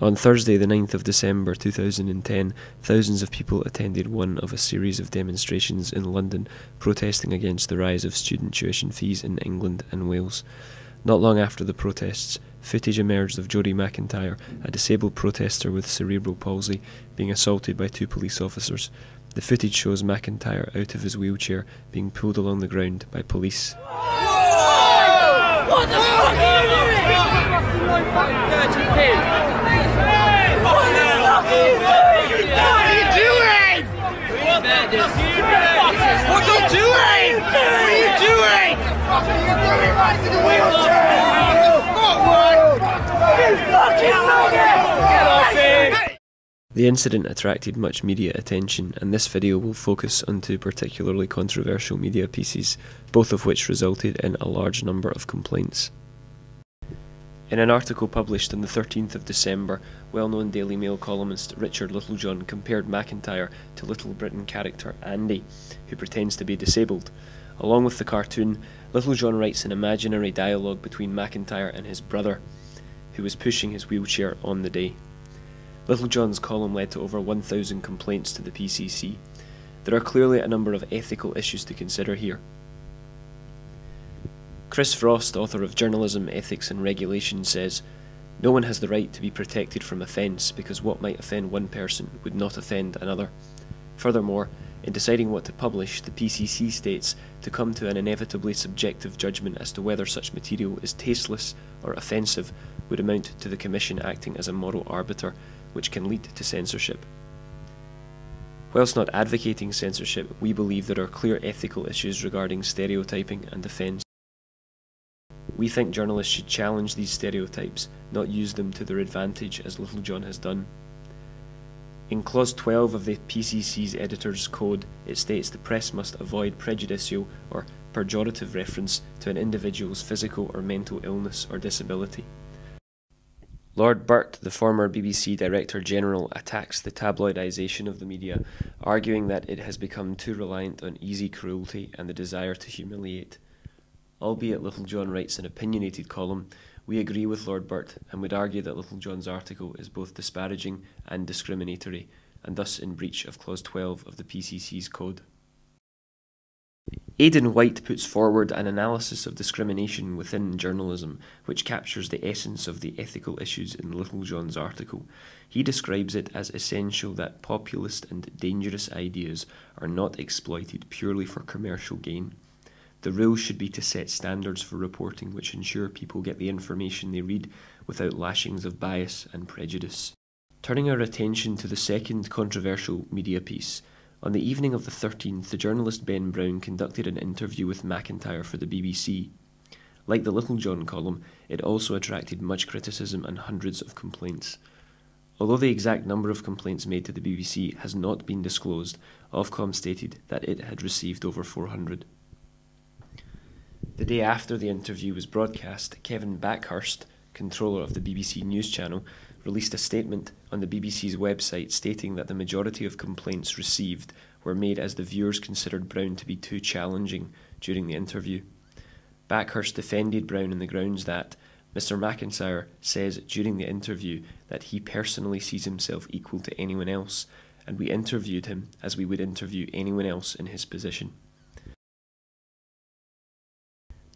On Thursday, the 9th of December 2010, thousands of people attended one of a series of demonstrations in London protesting against the rise of student tuition fees in England and Wales. Not long after the protests, footage emerged of Jody McIntyre, a disabled protester with cerebral palsy, being assaulted by two police officers. The footage shows McIntyre out of his wheelchair being pulled along the ground by police. Whoa! What the fuck are you doing? Dirty pig! What are you doing? What are you doing? What are you doing? What are you doing right to the wheelchair? You fucking faggot! Get off him! The incident attracted much media attention, and this video will focus on two particularly controversial media pieces, both of which resulted in a large number of complaints. In an article published on the 13th of December, well-known Daily Mail columnist Richard Littlejohn compared McIntyre to Little Britain character Andy, who pretends to be disabled. Along with the cartoon, Littlejohn writes an imaginary dialogue between McIntyre and his brother, who was pushing his wheelchair on the day. Littlejohn's column led to over 1,000 complaints to the PCC. There are clearly a number of ethical issues to consider here. Chris Frost, author of Journalism, Ethics and Regulation, says, "No one has the right to be protected from offence because what might offend one person would not offend another." Furthermore, in deciding what to publish, the PCC states to come to an inevitably subjective judgment as to whether such material is tasteless or offensive would amount to the Commission acting as a moral arbiter, which can lead to censorship. Whilst not advocating censorship, we believe there are clear ethical issues regarding stereotyping and offence. We think journalists should challenge these stereotypes, not use them to their advantage as Littlejohn has done. In Clause 12 of the PCC's Editor's Code, it states the press must avoid prejudicial or pejorative reference to an individual's physical or mental illness or disability. Lord Burt, the former BBC Director General, attacks the tabloidisation of the media, arguing that it has become too reliant on easy cruelty and the desire to humiliate. Albeit Littlejohn writes an opinionated column, we agree with Lord Burt and would argue that Littlejohn's article is both disparaging and discriminatory, and thus in breach of Clause 12 of the PCC's code. Aidan White puts forward an analysis of discrimination within journalism, which captures the essence of the ethical issues in Littlejohn's article. He describes it as essential that populist and dangerous ideas are not exploited purely for commercial gain. The rule should be to set standards for reporting which ensure people get the information they read without lashings of bias and prejudice. Turning our attention to the second controversial media piece, on the evening of the 13th, the journalist Ben Brown conducted an interview with McIntyre for the BBC. Like the Littlejohn column, it also attracted much criticism and hundreds of complaints. Although the exact number of complaints made to the BBC has not been disclosed, Ofcom stated that it had received over 400. The day after the interview was broadcast, Kevin Backhurst, controller of the BBC News channel, released a statement on the BBC's website stating that the majority of complaints received were made as the viewers considered Brown to be too challenging during the interview. Backhurst defended Brown on the grounds that Mr. McIntyre says during the interview that he personally sees himself equal to anyone else, and we interviewed him as we would interview anyone else in his position.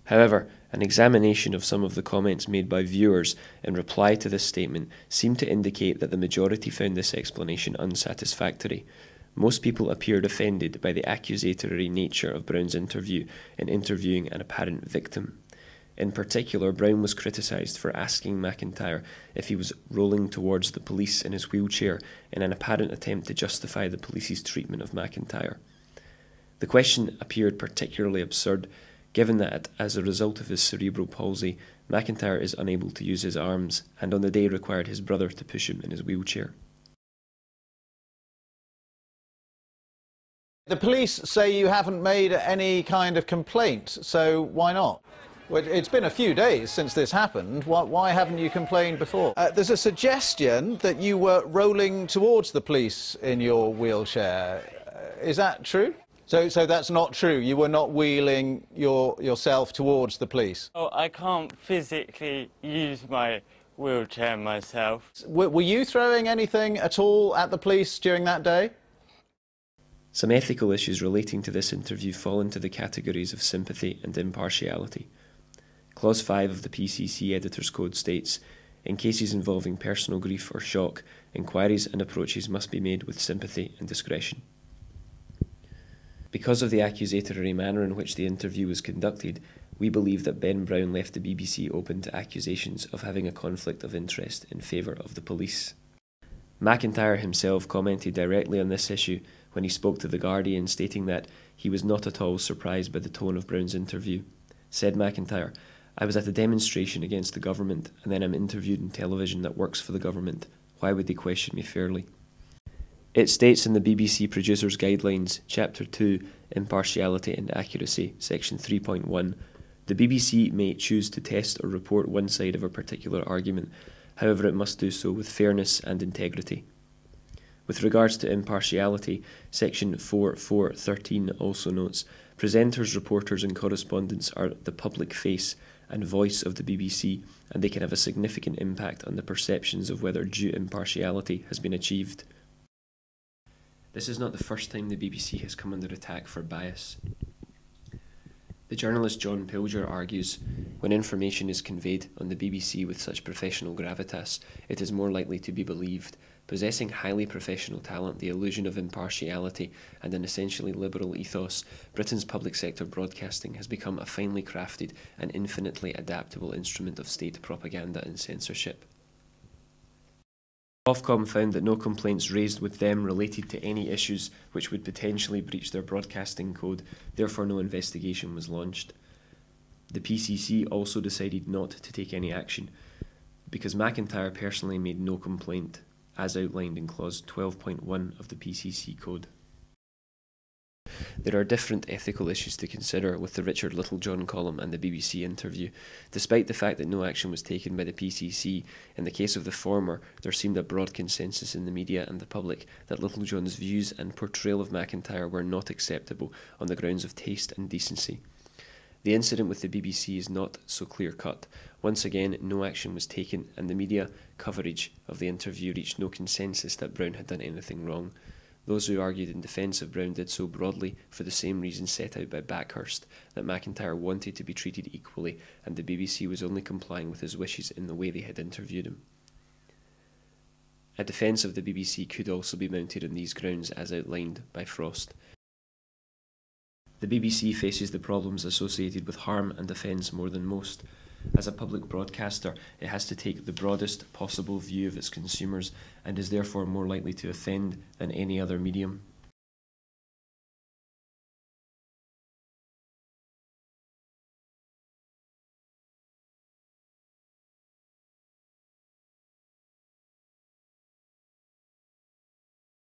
However, an examination of some of the comments made by viewers in reply to this statement seemed to indicate that the majority found this explanation unsatisfactory. Most people appeared offended by the accusatory nature of Brown's interview in interviewing an apparent victim. In particular, Brown was criticised for asking McIntyre if he was rolling towards the police in his wheelchair in an apparent attempt to justify the police's treatment of McIntyre. The question appeared particularly absurd, given that, as a result of his cerebral palsy, McIntyre is unable to use his arms and on the day required his brother to push him in his wheelchair. The police say you haven't made any kind of complaint, so why not? Well, it's been a few days since this happened. Why haven't you complained before? There's a suggestion that you were rolling towards the police in your wheelchair. Is that true? So that's not true? You were not wheeling yourself towards the police? Oh, I can't physically use my wheelchair myself. Were you throwing anything at all at the police during that day? Some ethical issues relating to this interview fall into the categories of sympathy and impartiality. Clause 5 of the PCC Editor's Code states, "In cases involving personal grief or shock, inquiries and approaches must be made with sympathy and discretion." Because of the accusatory manner in which the interview was conducted, we believe that Ben Brown left the BBC open to accusations of having a conflict of interest in favour of the police. McIntyre himself commented directly on this issue when he spoke to The Guardian, stating that he was not at all surprised by the tone of Brown's interview. Said McIntyre, "I was at a demonstration against the government, and then I'm interviewed on television that works for the government. Why would they question me fairly?" It states in the BBC Producers Guidelines, Chapter 2, Impartiality and Accuracy, Section 3.1, the BBC may choose to test or report one side of a particular argument, however it must do so with fairness and integrity. With regards to impartiality, Section 4.4.13 also notes, presenters, reporters and correspondents are the public face and voice of the BBC, and they can have a significant impact on the perceptions of whether due impartiality has been achieved. This is not the first time the BBC has come under attack for bias. The journalist John Pilger argues, when information is conveyed on the BBC with such professional gravitas, it is more likely to be believed. Possessing highly professional talent, the illusion of impartiality, and an essentially liberal ethos, Britain's public sector broadcasting has become a finely crafted and infinitely adaptable instrument of state propaganda and censorship. Ofcom found that no complaints raised with them related to any issues which would potentially breach their broadcasting code, therefore no investigation was launched. The PCC also decided not to take any action, because McIntyre personally made no complaint, as outlined in Clause 12.1 of the PCC Code. There are different ethical issues to consider with the Richard Littlejohn column and the BBC interview. Despite the fact that no action was taken by the PCC, in the case of the former, there seemed a broad consensus in the media and the public that Littlejohn's views and portrayal of McIntyre were not acceptable on the grounds of taste and decency. The incident with the BBC is not so clear-cut. Once again, no action was taken, and the media coverage of the interview reached no consensus that Brown had done anything wrong. Those who argued in defence of Brown did so broadly for the same reasons set out by Backhurst, that McIntyre wanted to be treated equally, and the BBC was only complying with his wishes in the way they had interviewed him. A defence of the BBC could also be mounted on these grounds as outlined by Frost. The BBC faces the problems associated with harm and offence more than most. As a public broadcaster, it has to take the broadest possible view of its consumers and is therefore more likely to offend than any other medium.